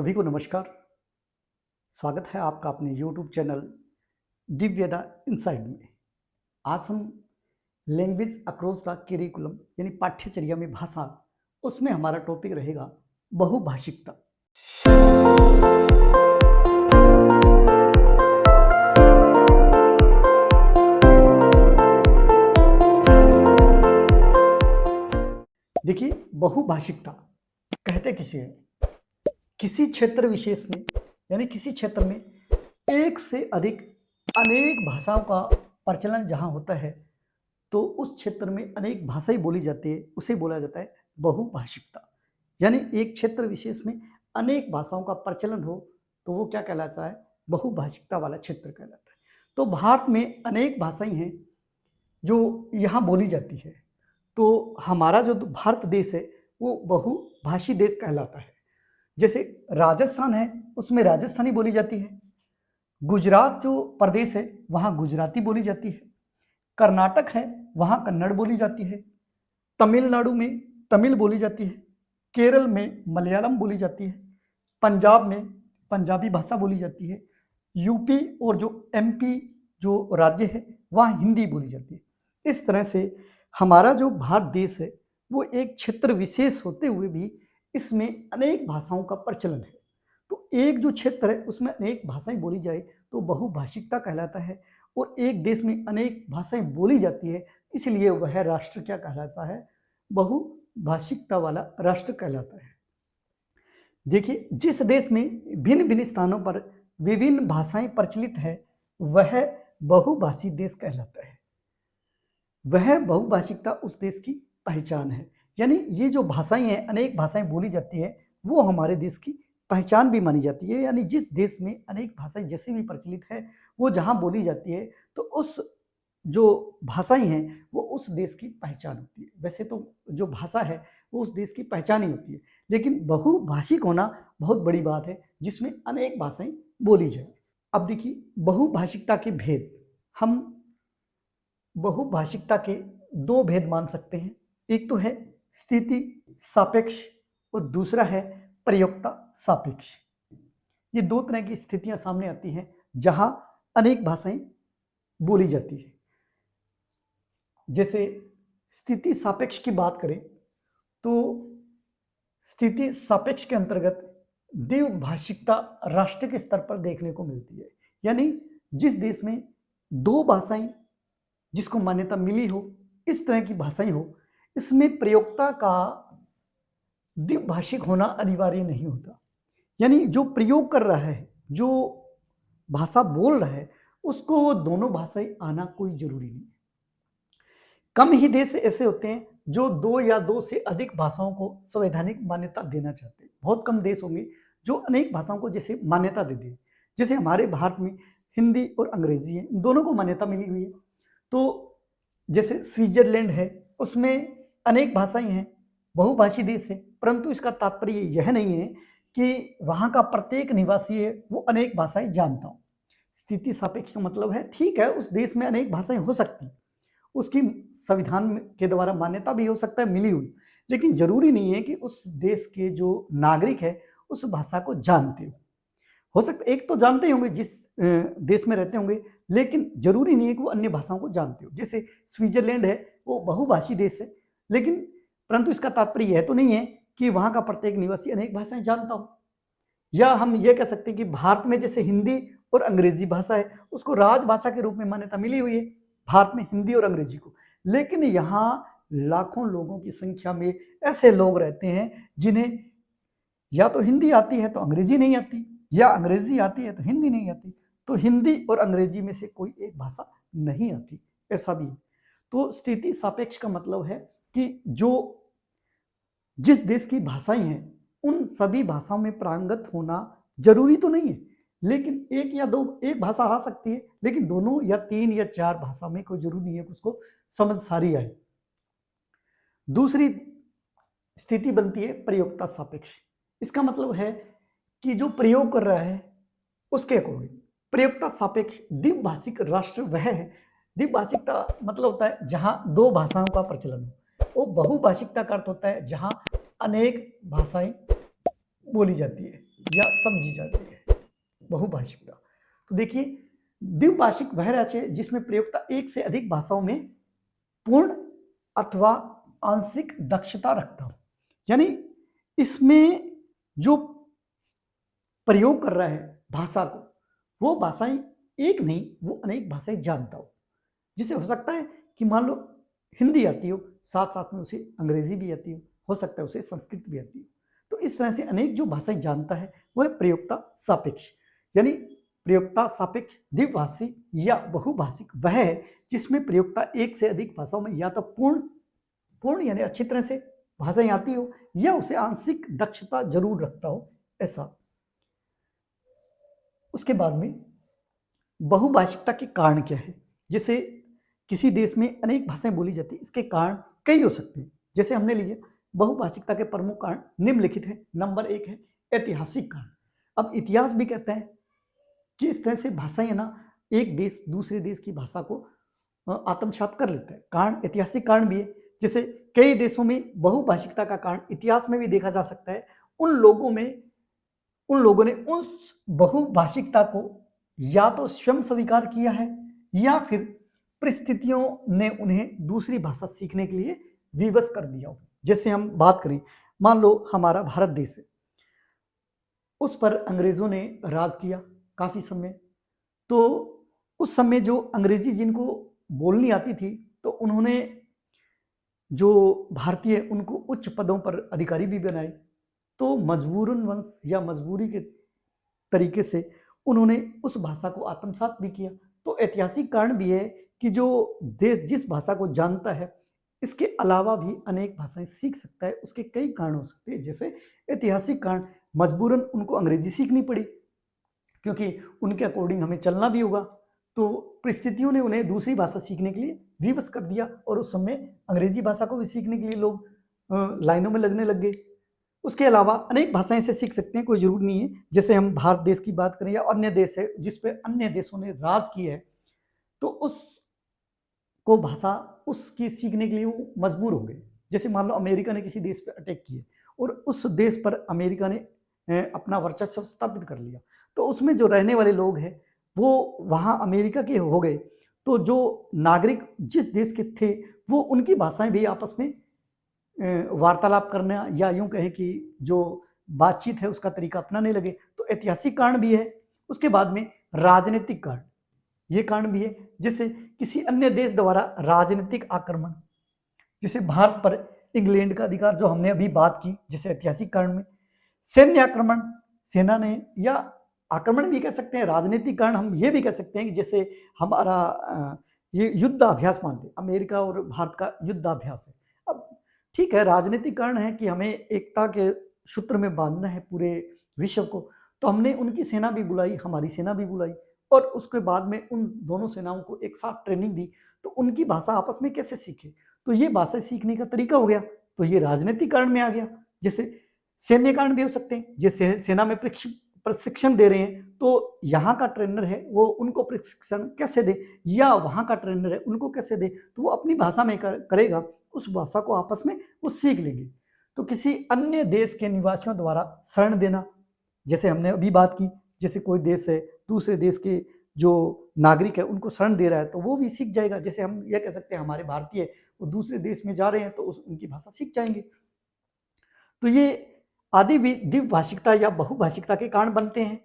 सभी को नमस्कार। स्वागत है आपका अपने YouTube चैनल दिव्यदा इनसाइड में। आज हम लैंग्वेज अक्रॉस द करिकुलम यानी पाठ्यचर्या में भाषा, उसमें हमारा टॉपिक रहेगा बहुभाषिकता। देखिए, बहुभाषिकता कहते किसे है? किसी क्षेत्र विशेष में यानी किसी क्षेत्र में एक से अधिक अनेक भाषाओं का प्रचलन जहाँ होता है, तो उस क्षेत्र में अनेक भाषाएं बोली जाती है, उसे बोला जाता है बहुभाषिकता। यानी एक क्षेत्र विशेष में अनेक भाषाओं का प्रचलन हो तो वो क्या कहलाता है? बहुभाषिकता वाला क्षेत्र कहलाता है। तो भारत में अनेक भाषाएं हैं जो यहाँ बोली जाती है। तो हमारा जो भारत देश है वो बहुभाषी देश कहलाता है। जैसे राजस्थान है, उसमें राजस्थानी बोली जाती है। गुजरात जो प्रदेश है वहाँ गुजराती बोली जाती है। कर्नाटक है, वहाँ कन्नड़ बोली जाती है। तमिलनाडु में तमिल बोली जाती है। केरल में मलयालम बोली जाती है। पंजाब में पंजाबी भाषा बोली जाती है। यूपी और जो एमपी जो राज्य है वहाँ हिंदी बोली जाती है। इस तरह से हमारा जो भारत देश है वो एक क्षेत्र विशेष होते हुए भी इसमें अनेक भाषाओं का प्रचलन है। तो एक जो क्षेत्र है उसमें अनेक भाषाएं बोली जाए तो बहुभाषिकता कहलाता है। और एक देश में अनेक भाषाएं बोली जाती है, इसलिए वह राष्ट्र क्या कहलाता है? बहुभाषिकता वाला राष्ट्र कहलाता है। देखिए, जिस देश में भिन्न भिन्न स्थानों पर विभिन्न भाषाएं प्रचलित है वह बहुभाषी देश कहलाता है। वह बहुभाषिकता उस देश की पहचान है। यानी ये जो भाषाएं हैं, अनेक भाषाएं बोली जाती है, वो हमारे देश की पहचान भी मानी जाती है। यानी जिस देश में अनेक भाषाएं जैसे भी प्रचलित है वो जहाँ बोली जाती है तो उस जो भाषाएं हैं वो उस देश की पहचान होती है। वैसे तो जो भाषा है वो उस देश की पहचान ही होती है, लेकिन बहुभाषिक होना बहुत बड़ी बात है जिसमें अनेक भाषाएं बोली जाए। अब देखिए, बहुभाषिकता के भेद, हम बहुभाषिकता के दो भेद मान सकते हैं। एक तो है स्थिति सापेक्ष और दूसरा है प्रयोक्ता सापेक्ष। ये दो तरह की स्थितियां सामने आती हैं जहां अनेक भाषाएं बोली जाती है। जैसे स्थिति सापेक्ष की बात करें तो स्थिति सापेक्ष के अंतर्गत द्विभाषिकता राष्ट्र के स्तर पर देखने को मिलती है। यानी जिस देश में दो भाषाएं जिसको मान्यता मिली हो, इस तरह की भाषाएं हो, इसमें प्रयोक्ता का द्विभाषिक होना अनिवार्य नहीं होता। यानी जो प्रयोग कर रहा है, जो भाषा बोल रहा है, उसको वो दोनों भाषाएं आना कोई जरूरी नहीं। कम ही देश ऐसे होते हैं जो दो या दो से अधिक भाषाओं को संवैधानिक मान्यता देना चाहते हैं। बहुत कम देश होंगे जो अनेक भाषाओं को जैसे मान्यता दे दें। जैसे हमारे भारत में हिंदी और अंग्रेजी है, दोनों को मान्यता मिली हुई है। तो जैसे स्विट्जरलैंड है, उसमें अनेक भाषाएं हैं, बहुभाषी देश है, परंतु इसका तात्पर्य यह नहीं है कि वहाँ का प्रत्येक निवासी है वो अनेक भाषाएं जानता हो। स्थिति सापेक्ष का मतलब है ठीक है, उस देश में अनेक भाषाएं हो सकती, उसकी संविधान के द्वारा मान्यता भी हो सकता है मिली हुई, लेकिन जरूरी नहीं है कि उस देश के जो नागरिक है उस भाषा को जानते हो सकता एक तो जानते ही होंगे जिस देश में रहते होंगे, लेकिन जरूरी नहीं है कि वो अन्य भाषाओं को जानते हो। जैसे स्विट्जरलैंड है, वो बहुभाषी देश है, लेकिन परंतु इसका तात्पर्य यह तो नहीं है कि वहाँ का प्रत्येक निवासी अनेक भाषाएं जानता हो। या हम ये कह सकते हैं कि भारत में जैसे हिंदी और अंग्रेजी भाषा है, उसको राजभाषा के रूप में मान्यता मिली हुई है भारत में, हिंदी और अंग्रेजी को। लेकिन यहाँ लाखों लोगों की संख्या में ऐसे लोग रहते हैं जिन्हें या तो हिंदी आती है तो अंग्रेजी नहीं आती, या अंग्रेजी आती है तो हिंदी नहीं आती। तो हिंदी और अंग्रेजी में से कोई एक भाषा नहीं आती, ऐसा भी है। तो स्थिति सापेक्ष का मतलब है कि जो जिस देश की भाषाएं हैं उन सभी भाषाओं में पारंगत होना जरूरी तो नहीं है, लेकिन एक या दो, एक भाषा आ सकती है, लेकिन दोनों या तीन या चार भाषा में कोई जरूरी नहीं है कि उसको समझ सारी आए। दूसरी स्थिति बनती है प्रयोक्ता सापेक्ष। इसका मतलब है कि जो प्रयोग कर रहा है उसके अकॉर्डिंग। प्रयोक्ता सापेक्ष द्विभाषिक राष्ट्र वह है, द्विभाषिकता मतलब होता है जहां दो भाषाओं का प्रचलन हो। वो बहुभाषिकता का अर्थ होता है जहां अनेक भाषाएं बोली जाती है। या समझी जाती है। बहुभाषिकता, तो देखिए द्विभाषिक वह राज्य है जिसमें प्रयोक्ता एक से अधिक भाषाओं में पूर्ण अथवा आंशिक दक्षता रखता हो। यानी इसमें जो प्रयोग कर रहा है भाषा को, वो भाषाएं एक नहीं, वो अनेक भाषाएं जानता हो। जिसे हो सकता है कि मान लो हिंदी आती हो, साथ साथ में उसे अंग्रेजी भी आती हो सकता है उसे संस्कृत भी आती हो। तो इस तरह से अनेक जो भाषाएं जानता है वह प्रयोक्ता सापेक्ष। यानी प्रयोक्ता सापेक्ष द्विभाषी या बहुभाषिक वह है जिसमें प्रयोक्ता एक से अधिक भाषाओं में या तो पूर्ण यानी अच्छी तरह से भाषाएं आती हो या उसे आंशिक दक्षता जरूर रखता हो, ऐसा। उसके बाद में बहुभाषिकता के कारण क्या है। जैसे किसी देश में अनेक भाषाएं बोली जाती है, इसके कारण कई हो सकते हैं। जैसे हमने लिए बहुभाषिकता के प्रमुख कारण निम्नलिखित हैं। नंबर 1 है ऐतिहासिक कारण। अब इतिहास भी कहता है कि इस तरह से भाषाएं ना एक देश दूसरे देश की भाषा को आत्मसात कर लेता है। कारण ऐतिहासिक कारण भी है। जैसे कई देशों में बहुभाषिकता का कारण इतिहास में भी देखा जा सकता है। उन लोगों ने उस बहुभाषिकता को या तो स्वयं स्वीकार किया है या फिर परिस्थितियों ने उन्हें दूसरी भाषा सीखने के लिए विवश कर दिया हो। जैसे हम बात करें, मान लो हमारा भारत देश है, उस पर अंग्रेजों ने राज किया काफी समय। तो उस समय जो अंग्रेजी जिनको बोलनी आती थी, तो उन्होंने जो भारतीय उनको उच्च पदों पर अधिकारी भी बनाए। तो मजबूरन वंश या मजबूरी के तरीके से उन्होंने उस भाषा को आत्मसात भी किया। तो ऐतिहासिक कारण भी है कि जो देश जिस भाषा को जानता है, इसके अलावा भी अनेक भाषाएं सीख सकता है। उसके कई कारण हो सकते हैं। जैसे ऐतिहासिक कारण, मजबूरन उनको अंग्रेजी सीखनी पड़ी क्योंकि उनके अकॉर्डिंग हमें चलना भी होगा। तो परिस्थितियों ने उन्हें दूसरी भाषा सीखने के लिए विवश कर दिया और उस समय अंग्रेजी भाषा को भी सीखने के लिए लोग लाइनों में लगने लग गए। उसके अलावा अनेक भाषाएं से सीख सकते हैं, कोई जरूरी नहीं है। जैसे हम भारत देश की बात करें या अन्य देश है जिस पे अन्य देशों ने राज किया है, तो उसको भाषा उसकी सीखने के लिए वो मजबूर हो गए। जैसे मान लो अमेरिका ने किसी देश पे अटैक किए और उस देश पर अमेरिका ने अपना वर्चस्व स्थापित कर लिया, तो उसमें जो रहने वाले लोग हैं वो वहाँ अमेरिका के हो गए। तो जो नागरिक जिस देश के थे वो उनकी भाषाएं भी आपस में वार्तालाप करना या यूं कहे कि जो बातचीत है उसका तरीका अपनाने लगे। तो ऐतिहासिक कारण भी है। उसके बाद में राजनीतिक कारण, ये कारण भी है। जैसे किसी अन्य देश द्वारा राजनीतिक आक्रमण, जैसे भारत पर इंग्लैंड का अधिकार जो हमने अभी बात की, जैसे ऐतिहासिक कारण में सैन्य आक्रमण, सेना ने, या आक्रमण भी कह सकते हैं। राजनीतिक कारण हम ये भी कह सकते हैं कि जैसे हमारा ये युद्धाभ्यास मानते हैं, अमेरिका और भारत का युद्धाभ्यास है। अब ठीक है, राजनीतिक कारण है कि हमें एकता के सूत्र में बांधना है पूरे विश्व को, तो हमने उनकी सेना भी बुलाई, हमारी सेना भी बुलाई और उसके बाद में उन दोनों सेनाओं को एक साथ ट्रेनिंग दी। तो उनकी भाषा आपस में कैसे सीखे, तो ये भाषा सीखने का तरीका हो गया। तो ये राजनीतिक कारण में आ गया। जैसे सैन्य कारण भी हो सकते हैं, जैसे सेना में प्रशिक्षण दे रहे हैं, तो यहाँ का ट्रेनर है वो उनको प्रशिक्षण कैसे दे, या वहाँ का ट्रेनर है उनको कैसे दे, तो वो अपनी भाषा में करेगा। उस भाषा को आपस में वो सीख लेंगे। तो किसी अन्य देश के निवासियों द्वारा शरण देना, जैसे हमने अभी बात की, जैसे कोई देश है दूसरे देश के जो नागरिक है उनको शरण दे रहा है, तो वो भी सीख जाएगा। जैसे हम ये कह सकते हैं हमारे भारतीय वो दूसरे देश में जा रहे हैं तो उनकी भाषा सीख जाएंगे। तो ये आदि भी द्विभाषिकता या बहुभाषिकता के कारण बनते हैं।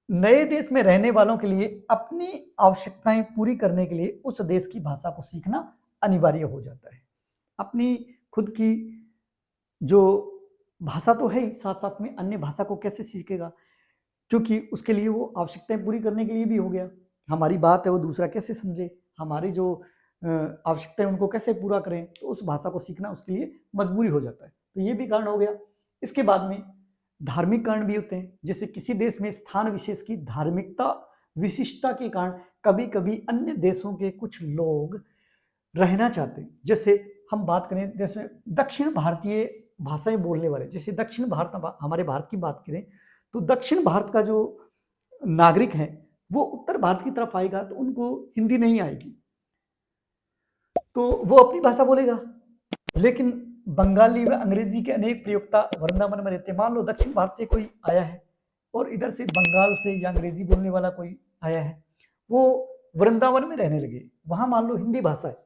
नए देश में रहने वालों के लिए अपनी आवश्यकताएं पूरी करने के लिए उस देश की भाषा को सीखना अनिवार्य हो जाता है। अपनी खुद की जो भाषा तो है ही, साथ साथ में अन्य भाषा को कैसे सीखेगा, क्योंकि उसके लिए वो आवश्यकताएं पूरी करने के लिए भी हो गया। हमारी बात है वो दूसरा कैसे समझे, हमारी जो आवश्यकताएं उनको कैसे पूरा करें, तो उस भाषा को सीखना उसके लिए मजबूरी हो जाता है। तो ये भी कारण हो गया। इसके बाद में धार्मिक कारण भी होते हैं। जैसे किसी देश में स्थान विशेष की धार्मिकता विशिष्टता के कारण कभी कभी अन्य देशों के कुछ लोग रहना चाहते हैं। जैसे हम बात करें, जैसे दक्षिण भारतीय भाषाएं बोलने वाले, जैसे दक्षिण भारत, हमारे भारत की बात करें तो दक्षिण भारत का जो नागरिक है वो उत्तर भारत की तरफ आएगा तो उनको हिंदी नहीं आएगी, तो वो अपनी भाषा बोलेगा। लेकिन बंगाली व अंग्रेजी के अनेक प्रयोक्ता वृंदावन में रहते हैं। मान लो दक्षिण भारत से कोई आया है और इधर से बंगाल से या अंग्रेजी बोलने वाला कोई आया है, वो वृंदावन में रहने लगे। वहां मान लो हिंदी भाषा है,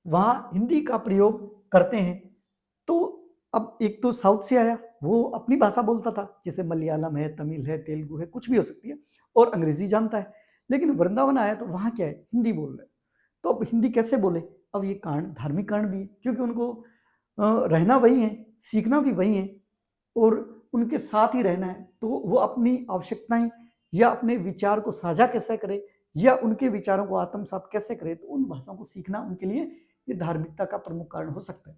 वहां हिंदी का प्रयोग करते हैं। तो अब एक तो साउथ से आया, वो अपनी भाषा बोलता था, जैसे मलयालम है, तमिल है, तेलुगु है, कुछ भी हो सकती है, और अंग्रेजी जानता है। लेकिन वृंदावन आया तो वहां क्या है, हिंदी बोल रहे। तो अब हिंदी कैसे बोले? अब ये कारण धार्मिक कारण भी है, क्योंकि उनको रहना वही है, सीखना भी वही है, और उनके साथ ही रहना है। तो वो अपनी आवश्यकताएं या अपने विचार को साझा कैसे करे, या उनके विचारों को आत्मसात कैसे करे, तो उन भाषाओं को सीखना उनके लिए ये धार्मिकता का प्रमुख कारण हो सकता है।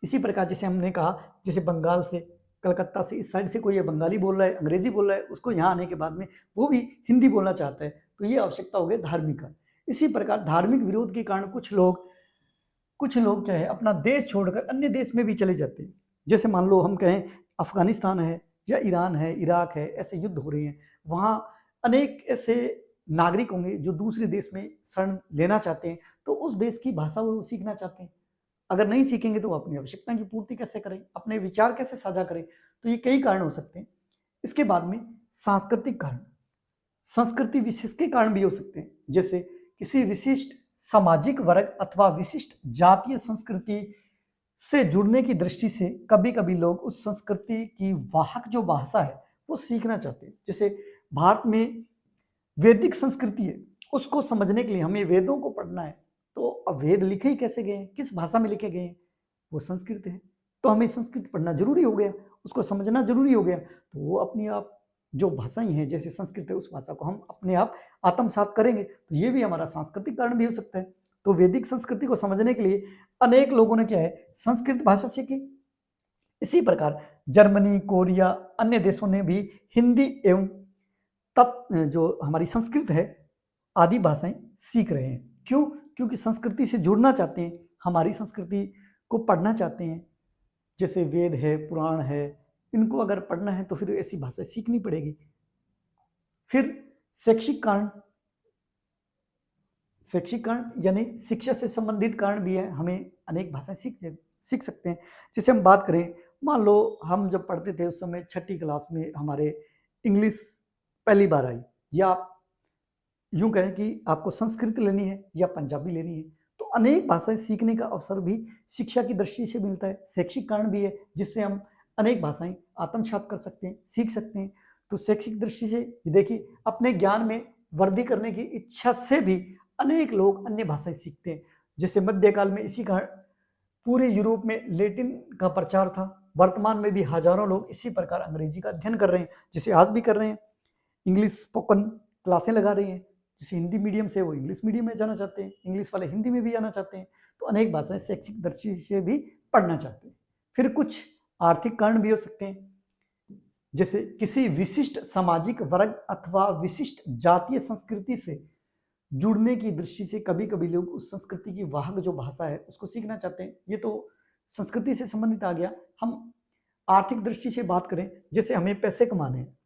इसी प्रकार जैसे हमने कहा, जैसे बंगाल से, कलकत्ता से, इस साइड से कोई बंगाली बोल रहा है, अंग्रेजी बोल रहा है, उसको यहाँ आने के बाद में वो भी हिंदी बोलना चाहता है, तो ये आवश्यकता हो गई धार्मिक कारण। इसी प्रकार धार्मिक विरोध के कारण कुछ लोग क्या है, अपना देश छोड़कर अन्य देश में भी चले जाते हैं। जैसे मान लो हम कहें अफगानिस्तान है या ईरान है, इराक है, ऐसे युद्ध हो रहे हैं, वहाँ अनेक ऐसे नागरिक होंगे जो दूसरे देश में शरण लेना चाहते हैं, तो उस देश की भाषा वो सीखना चाहते हैं। अगर नहीं सीखेंगे तो वो अपनी आवश्यकता की पूर्ति कैसे करें, अपने विचार कैसे साझा करें? तो ये कई कारण हो सकते हैं। इसके बाद में सांस्कृतिक कारण, संस्कृति विशेष के कारण भी हो सकते हैं। जैसे किसी विशिष्ट सामाजिक वर्ग अथवा विशिष्ट जातीय संस्कृति से जुड़ने की दृष्टि से कभी कभी लोग उस संस्कृति की वाहक जो भाषा है वो सीखना चाहते हैं। जैसे भारत में वैदिक संस्कृति है, उसको समझने के लिए हमें वेदों को पढ़ना है। तो अब वेद लिखे ही कैसे गए हैं, किस भाषा में लिखे गए हैं? वो संस्कृत है, तो हमें संस्कृत पढ़ना जरूरी हो गया, उसको समझना जरूरी हो गया। तो वो अपनी आप जो भाषाएं हैं, जैसे संस्कृत है, उस भाषा को हम अपने आप आत्मसात करेंगे, तो ये भी हमारा सांस्कृतिक कारण भी हो सकता है। तो वैदिक संस्कृति को समझने के लिए अनेक लोगों ने क्या है, संस्कृत भाषा सीखी। इसी प्रकार जर्मनी, कोरिया, अन्य देशों ने भी हिंदी एवं तब जो हमारी संस्कृत है आदि भाषाएं सीख रहे हैं। क्यों? क्योंकि संस्कृति से जुड़ना चाहते हैं, हमारी संस्कृति को पढ़ना चाहते हैं। जैसे वेद है, पुराण है, इनको अगर पढ़ना है तो फिर ऐसी भाषा सीखनी पड़ेगी। फिर शैक्षिक कारण यानी शिक्षा से संबंधित कारण भी है, हमें अनेक भाषाएं सीख सकते हैं। जैसे हम बात करें, मान लो हम जब पढ़ते थे उस समय 6ठी क्लास में हमारे इंग्लिश पहली बार आई, या यूं कहें कि आपको संस्कृत लेनी है या पंजाबी लेनी है, तो अनेक भाषाएं सीखने का अवसर भी शिक्षा की दृष्टि से मिलता है। शैक्षिक कारण भी है, जिससे हम अनेक भाषाएं आत्मसात कर सकते हैं, सीख सकते हैं। तो शैक्षिक दृष्टि से देखिए, अपने ज्ञान में वृद्धि करने की इच्छा से भी अनेक लोग अन्य भाषाएं सीखते हैं। जैसे मध्यकाल में इसी कारण पूरे यूरोप में लैटिन का प्रचार था। वर्तमान में भी हजारों लोग इसी प्रकार अंग्रेजी का अध्ययन कर रहे हैं, जिसे आज भी कर रहे हैं। इंग्लिश स्पोकन क्लासें लगा रहे हैं, जैसे हिंदी मीडियम से वो इंग्लिश मीडियम में जाना चाहते हैं, इंग्लिश वाले हिंदी में भी जाना चाहते हैं। तो अनेक भाषाएं शैक्षिक दृष्टि से भी पढ़ना चाहते हैं। फिर कुछ आर्थिक कारण भी हो सकते हैं, जैसे किसी विशिष्ट सामाजिक वर्ग अथवा विशिष्ट जातीय संस्कृति से जुड़ने की दृष्टि से कभी कभी लोग उस संस्कृति की वाहक जो भाषा है उसको सीखना चाहते हैं। ये तो संस्कृति से संबंधित आ गया। हम आर्थिक दृष्टि से बात करें, जैसे हमें पैसे कमाने हैं,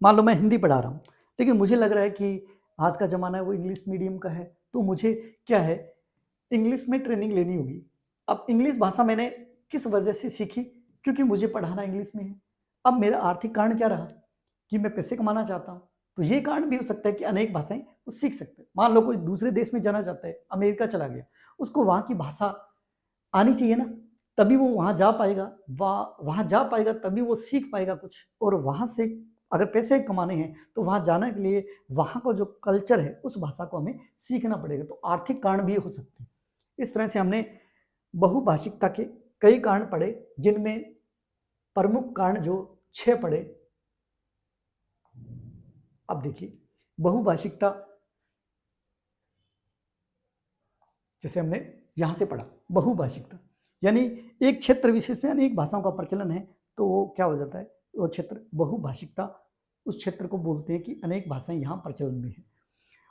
मान लो मैं हिंदी पढ़ा रहा हूँ, लेकिन मुझे लग रहा है कि आज का ज़माना है वो इंग्लिश मीडियम का है, तो मुझे क्या है, इंग्लिश में ट्रेनिंग लेनी होगी। अब इंग्लिश भाषा मैंने किस वजह से सीखी? क्योंकि मुझे पढ़ाना इंग्लिश में है। अब मेरा आर्थिक कारण क्या रहा कि मैं पैसे कमाना चाहता हूँ। तो ये कारण भी हो सकता है कि अनेक भाषाएं वो सीख सकते हैं। मान लो कोई दूसरे देश में जाना चाहता है, अमेरिका चला गया, उसको वहाँ की भाषा आनी चाहिए ना, तभी वो वहाँ जा पाएगा, वहाँ जा पाएगा तभी वो सीख पाएगा कुछ। और वहाँ से अगर पैसे कमाने हैं तो वहाँ जाने के लिए वहाँ का जो कल्चर है उस भाषा को हमें सीखना पड़ेगा। तो आर्थिक कारण भी हो सकते हैं। इस तरह से हमने बहुभाषिकता के कई कारण पढ़े, जिनमें प्रमुख कारण जो 6 पढ़े। अब देखिए, बहुभाषिकता जैसे हमने यहां से पढ़ा, बहुभाषिकता यानी एक क्षेत्र विशेष में अनेक भाषाओं का प्रचलन है, तो वो क्या हो जाता है, वो क्षेत्र बहुभाषिकता, उस क्षेत्र को बोलते हैं कि अनेक भाषाएं यहाँ प्रचलन में हैं।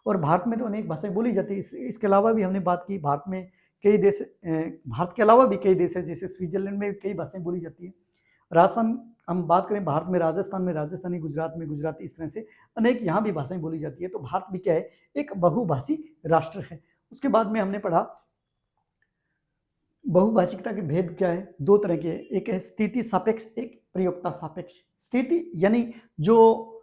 और भारत में तो अनेक भाषाएं बोली जाती है। इसके अलावा भी हमने बात की, भारत में कई देश, भारत के अलावा भी कई देश है, जैसे स्विट्जरलैंड में कई भाषाएं बोली जाती है। राजस्थान, हम बात करें भारत में, राजस्थान में राजस्थानी, गुजरात में गुजराती, इस तरह से अनेक यहाँ भी भाषाएं बोली जाती है। तो भारत भी क्या है, एक बहुभाषी राष्ट्र है। उसके बाद में हमने पढ़ा बहुभाषिकता के भेद क्या है? दो तरह के हैं, एक है स्थिति सापेक्ष, एक प्रयोक्ता सापेक्ष। स्थिति यानी जो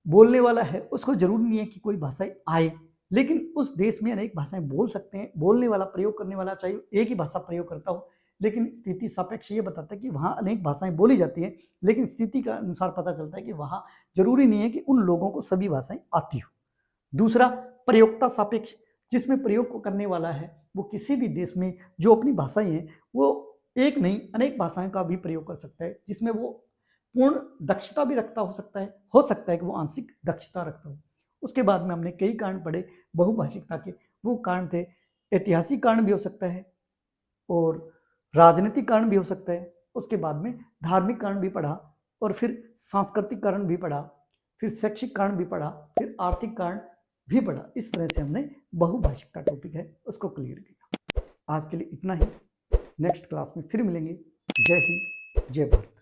बोलने वाला है उसको जरूरी नहीं है कि कोई भाषाएं आए, लेकिन उस देश में अनेक भाषाएं बोल सकते हैं। बोलने वाला, प्रयोग करने वाला चाहे एक ही भाषा प्रयोग करता हो, लेकिन स्थिति सापेक्ष ये बताता है कि वहाँ अनेक भाषाएं बोली जाती हैं, लेकिन स्थिति का अनुसार पता चलता है कि वहाँ जरूरी नहीं है कि उन लोगों को सभी भाषाएं आती हो। दूसरा प्रयोक्ता सापेक्ष, जिसमें प्रयोग करने वाला है वो किसी भी देश में जो अपनी भाषाएं हैं वो एक नहीं अनेक भाषाओं का भी प्रयोग कर सकता है, जिसमें वो पूर्ण दक्षता भी रखता हो सकता है कि वो आंशिक दक्षता रखता हो। उसके बाद में हमने कई कारण पढ़े बहुभाषिकता के। वो कारण थे, ऐतिहासिक कारण भी हो सकता है और राजनीतिक कारण भी हो सकता है, उसके बाद में धार्मिक कारण भी पढ़ा, और फिर सांस्कृतिक कारण भी पढ़ा, फिर शैक्षिक कारण भी पढ़ा, फिर आर्थिक कारण भी पढ़ा। इस तरह से हमने बहुभाषिकता टॉपिक है उसको क्लियर किया। आज के लिए इतना ही, नेक्स्ट क्लास में फिर मिलेंगे। जय हिंद, जय भारत।